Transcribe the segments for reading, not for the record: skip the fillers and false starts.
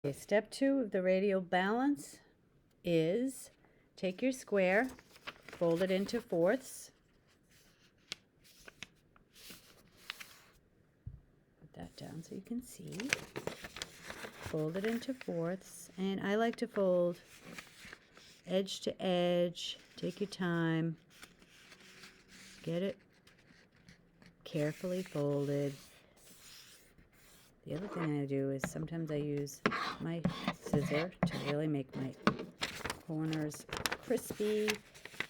Okay, step 2 of the radial balance is take your square, fold it into fourths. Put that down so you can see. Fold it into fourths, and I like to fold edge to edge. Take your time. Get it carefully folded. The other thing I do is sometimes I use my scissor to really make my corners crispy,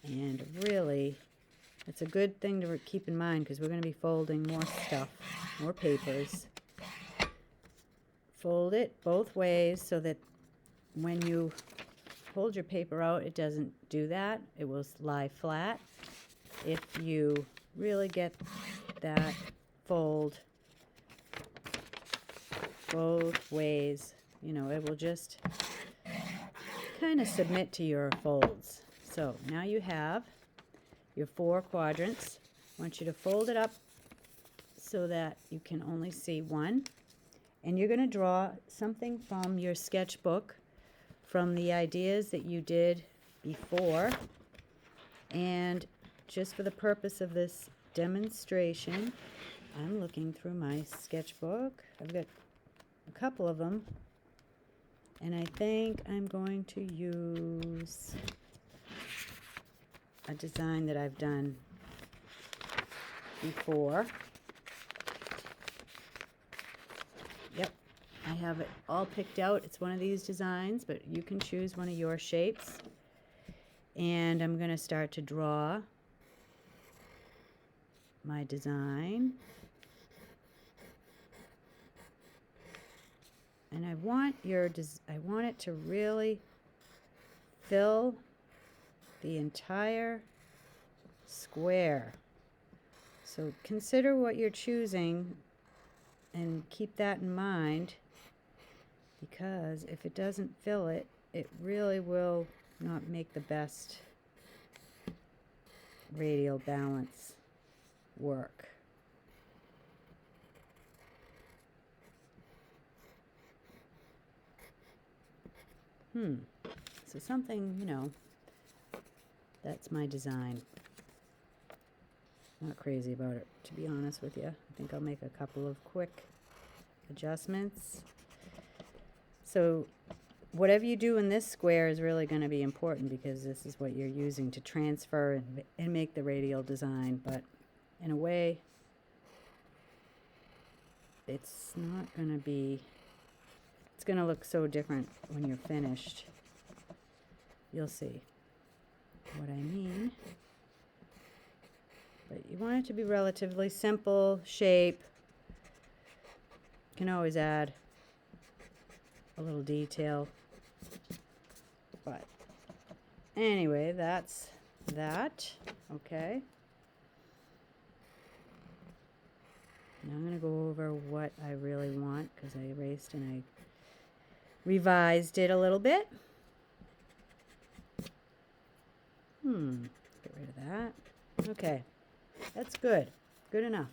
and really it's a good thing to keep in mind because we're going to be folding more stuff, more papers. Fold it both ways so that when you hold your paper out, it doesn't do that. It will lie flat. If you really get that fold both ways, you know, it will just kind of submit to your folds. So now you have your 4 quadrants. I want you to fold it up so that you can only see one. And you're going to draw something from your sketchbook, from the ideas that you did before. And just for the purpose of this demonstration, I'm looking through my sketchbook. I've got a couple of them, and I think I'm going to use a design that I've done before. Yep, I have it all picked out. It's one of these designs, but you can choose one of your shapes. And I'm going to start to draw my design. And I want it to really fill the entire square. So consider what you're choosing and keep that in mind, because if it doesn't fill it, it really will not make the best radial balance work. So something, you know, that's my design. Not crazy about it, to be honest with you. I think I'll make a couple of quick adjustments. So whatever you do in this square is really going to be important, because this is what you're using to transfer and make the radial design. But in a way, it's not going to be, it's going to look so different when you're finished. You'll see what I mean. But you want it to be relatively simple shape. You can always add a little detail. But anyway, that's that. Okay. Now I'm going to go over what I really want, because I erased and I revised it a little bit. Get rid of that. Okay. That's good. Good enough.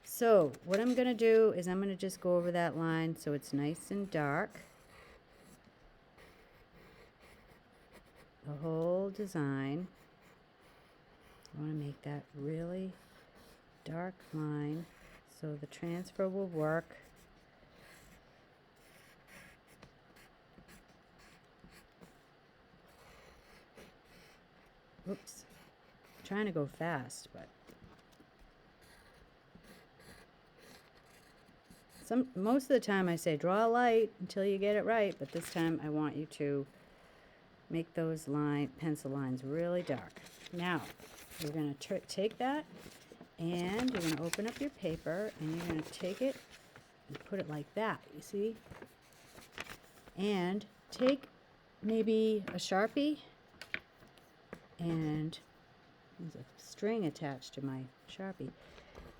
So what I'm going to do is I'm going to just go over that line so it's nice and dark. The whole design. I want to make that really dark line so the transfer will work. Oops. I'm trying to go fast, but most of the time I say draw a light until you get it right, but this time I want you to make those pencil lines really dark. Now, you're going to take that, and you're going to open up your paper, and you're going to take it and put it like that, you see? And take maybe a Sharpie, and there's a string attached to my Sharpie,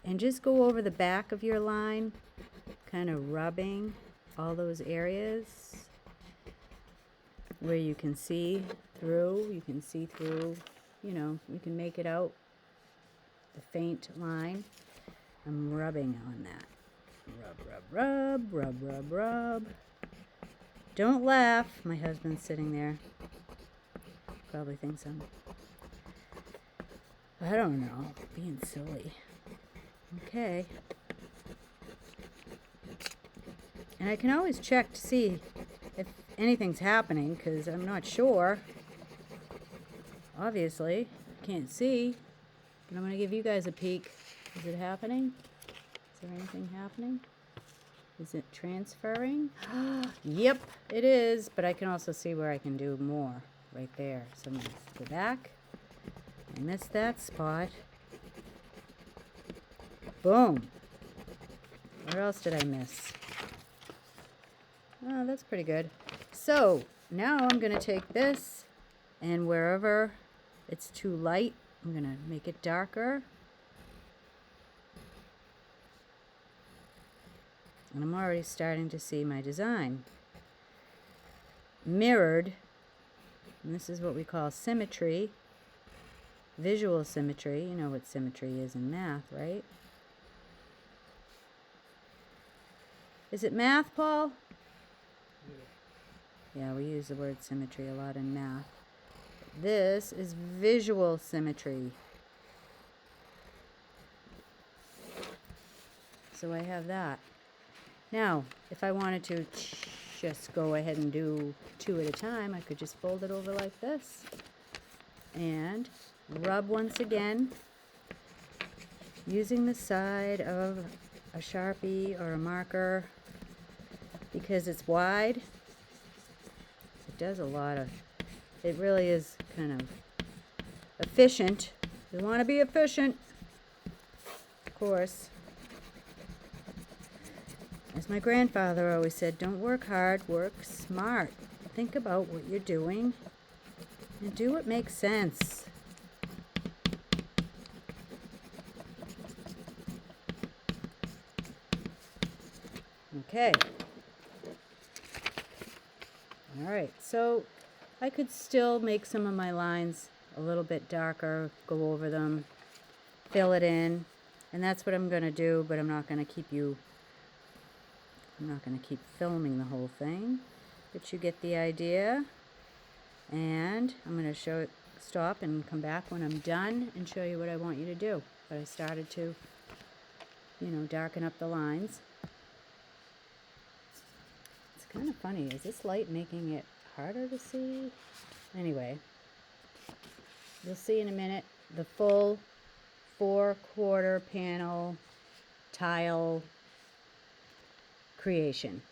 and just go over the back of your line, kind of rubbing all those areas where you can see through. You can see through, you know, you can make it out, the faint line. I'm rubbing on that. Rub, rub, rub, rub, rub, rub. Don't laugh. My husband's sitting there. Probably thinks I don't know, being silly. Okay. And I can always check to see if anything's happening, because I'm not sure. Obviously, can't see. But I'm going to give you guys a peek. Is it happening? Is there anything happening? Is it transferring? Yep, it is. But I can also see where I can do more right there. So I'm going to go back. I missed that spot. Boom. Where else did I miss? Oh, that's pretty good. So now I'm going to take this, and wherever it's too light, I'm going to make it darker. And I'm already starting to see my design mirrored. And this is what we call symmetry. Visual symmetry. You know what symmetry is in math, right? Is it math, Paul? Yeah, we use the word symmetry a lot in math. This is visual symmetry. So I have that. Now, if I wanted to just go ahead and do 2 at a time, I could just fold it over like this and rub once again using the side of a Sharpie or a marker. Because it's wide, it does a lot of, it really is kind of efficient. You want to be efficient, of course. As my grandfather always said, don't work hard, work smart. Think about what you're doing and do what makes sense. Okay. All right, so I could still make some of my lines a little bit darker, go over them, fill it in, and that's what I'm going to do, but I'm not going to keep filming the whole thing, but you get the idea. And I'm going to stop and come back when I'm done and show you what I want you to do. But I started to, darken up the lines. It's kind of funny. Is this light making it harder to see? Anyway, you'll see in a minute the full 4/4 panel tile creation.